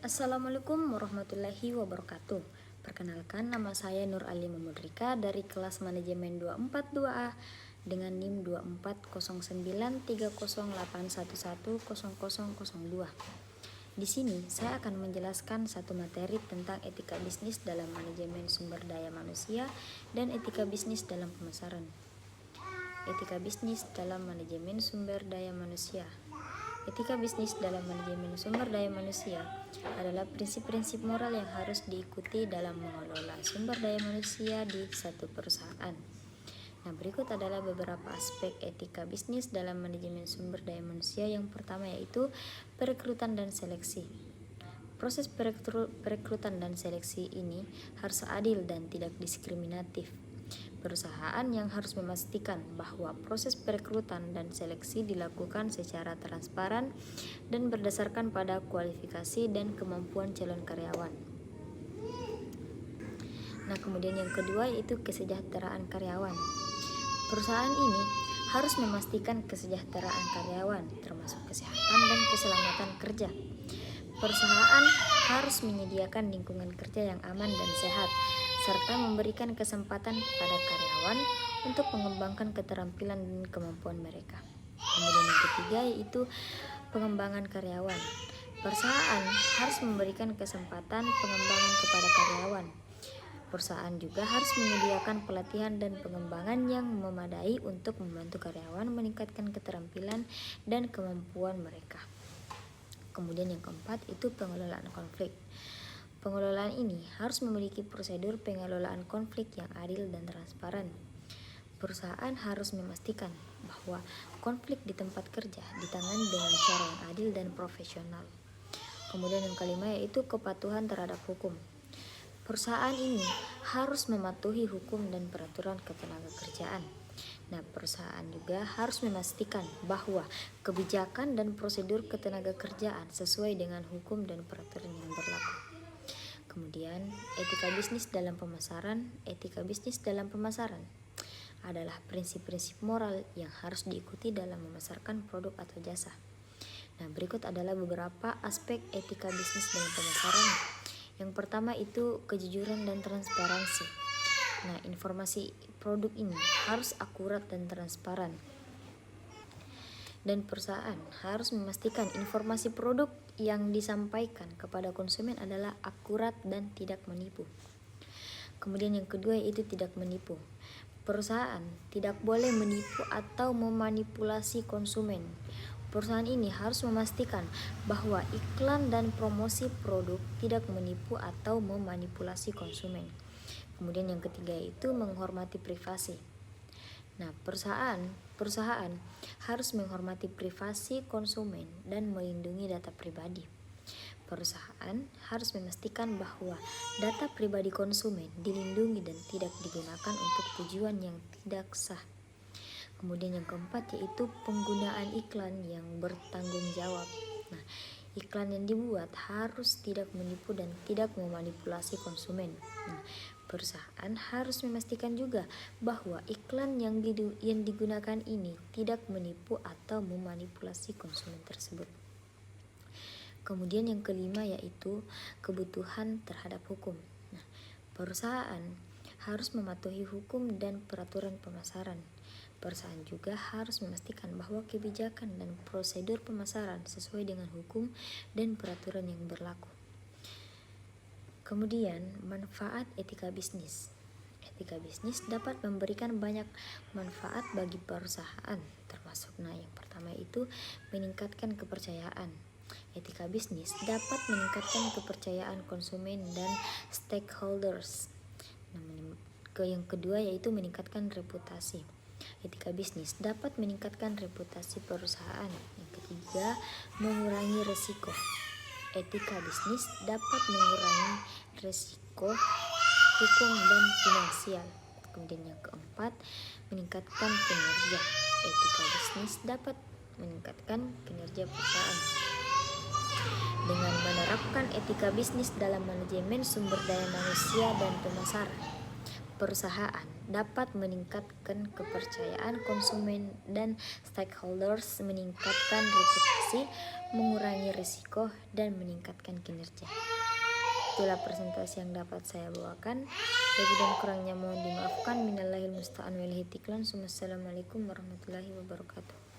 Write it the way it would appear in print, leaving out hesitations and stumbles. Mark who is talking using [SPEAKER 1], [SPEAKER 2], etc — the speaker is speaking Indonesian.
[SPEAKER 1] Assalamualaikum warahmatullahi wabarakatuh. Perkenalkan, nama saya Nur Ali Memudrika dari kelas manajemen 242A dengan NIM 24093081100002. Di sini saya akan menjelaskan satu materi tentang etika bisnis dalam manajemen sumber daya manusia dan etika bisnis dalam pemasaran. Etika bisnis dalam manajemen sumber daya manusia. Etika bisnis dalam manajemen sumber daya manusia adalah prinsip-prinsip moral yang harus diikuti dalam mengelola sumber daya manusia di satu perusahaan. Nah, berikut adalah beberapa aspek etika bisnis dalam manajemen sumber daya manusia. Yang pertama yaitu perekrutan dan seleksi. Proses perekrutan dan seleksi ini harus adil dan tidak diskriminatif. Perusahaan yang harus memastikan bahwa proses perekrutan dan seleksi dilakukan secara transparan dan berdasarkan pada kualifikasi dan kemampuan calon karyawan. Nah, kemudian yang kedua yaitu kesejahteraan karyawan. Perusahaan ini harus memastikan kesejahteraan karyawan, termasuk kesehatan dan keselamatan kerja. Perusahaan harus menyediakan lingkungan kerja yang aman dan sehat, serta memberikan kesempatan pada karyawan untuk mengembangkan keterampilan dan kemampuan mereka. Kemudian yang ketiga yaitu pengembangan karyawan. Perusahaan harus memberikan kesempatan pengembangan kepada karyawan. Perusahaan juga harus menyediakan pelatihan dan pengembangan yang memadai untuk membantu karyawan meningkatkan keterampilan dan kemampuan mereka. Kemudian yang keempat itu pengelolaan konflik. Pengelolaan ini harus memiliki prosedur pengelolaan konflik yang adil dan transparan. Perusahaan harus memastikan bahwa konflik di tempat kerja ditangani dengan cara yang adil dan profesional. Kemudian yang kelima yaitu kepatuhan terhadap hukum. Perusahaan ini harus mematuhi hukum dan peraturan ketenagakerjaan. Nah, perusahaan juga harus memastikan bahwa kebijakan dan prosedur ketenagakerjaan sesuai dengan hukum dan peraturan yang berlaku. Kemudian, etika bisnis dalam pemasaran. Etika bisnis dalam pemasaran adalah prinsip-prinsip moral yang harus diikuti dalam memasarkan produk atau jasa. Nah, berikut adalah beberapa aspek etika bisnis dalam pemasaran. Yang pertama itu kejujuran dan transparansi. Nah, informasi produk ini harus akurat dan transparan. Dan perusahaan harus memastikan informasi produk yang disampaikan kepada konsumen adalah akurat dan tidak menipu. Kemudian yang kedua yaitu tidak menipu. Perusahaan tidak boleh menipu atau memanipulasi konsumen. Perusahaan ini harus memastikan bahwa iklan dan promosi produk tidak menipu atau memanipulasi konsumen. Kemudian yang ketiga yaitu menghormati privasi. Nah, perusahaan harus menghormati privasi konsumen dan melindungi data pribadi. Perusahaan harus memastikan bahwa data pribadi konsumen dilindungi dan tidak digunakan untuk tujuan yang tidak sah. Kemudian yang keempat yaitu penggunaan iklan yang bertanggung jawab. Nah, iklan yang dibuat harus tidak menipu dan tidak memanipulasi konsumen. Nah, perusahaan harus memastikan juga bahwa iklan yang digunakan ini tidak menipu atau memanipulasi konsumen tersebut. Kemudian yang kelima yaitu kebutuhan terhadap hukum. Nah, perusahaan harus mematuhi hukum dan peraturan pemasaran. Perusahaan juga harus memastikan bahwa kebijakan dan prosedur pemasaran sesuai dengan hukum dan peraturan yang berlaku. Kemudian, manfaat etika bisnis. Etika bisnis dapat memberikan banyak manfaat bagi perusahaan, termasuk yang pertama itu meningkatkan kepercayaan. Etika bisnis dapat meningkatkan kepercayaan konsumen dan stakeholders. Yang kedua yaitu meningkatkan reputasi. Etika bisnis dapat meningkatkan reputasi perusahaan. Yang ketiga, mengurangi risiko. Etika bisnis dapat mengurangi risiko hukum dan finansial. Kemudian yang keempat, meningkatkan kinerja. Etika bisnis dapat meningkatkan kinerja perusahaan. Dengan menerapkan etika bisnis dalam manajemen sumber daya manusia dan pemasaran, perusahaan dapat meningkatkan kepercayaan konsumen dan stakeholders, meningkatkan reputasi, mengurangi risiko, dan meningkatkan kinerja. Itulah presentasi yang dapat saya bawakan. Lebih dan kurangnya mohon dimaafkan. Minallahil musta'an wal hitiqlan. Wassalamualaikum warahmatullahi wabarakatuh.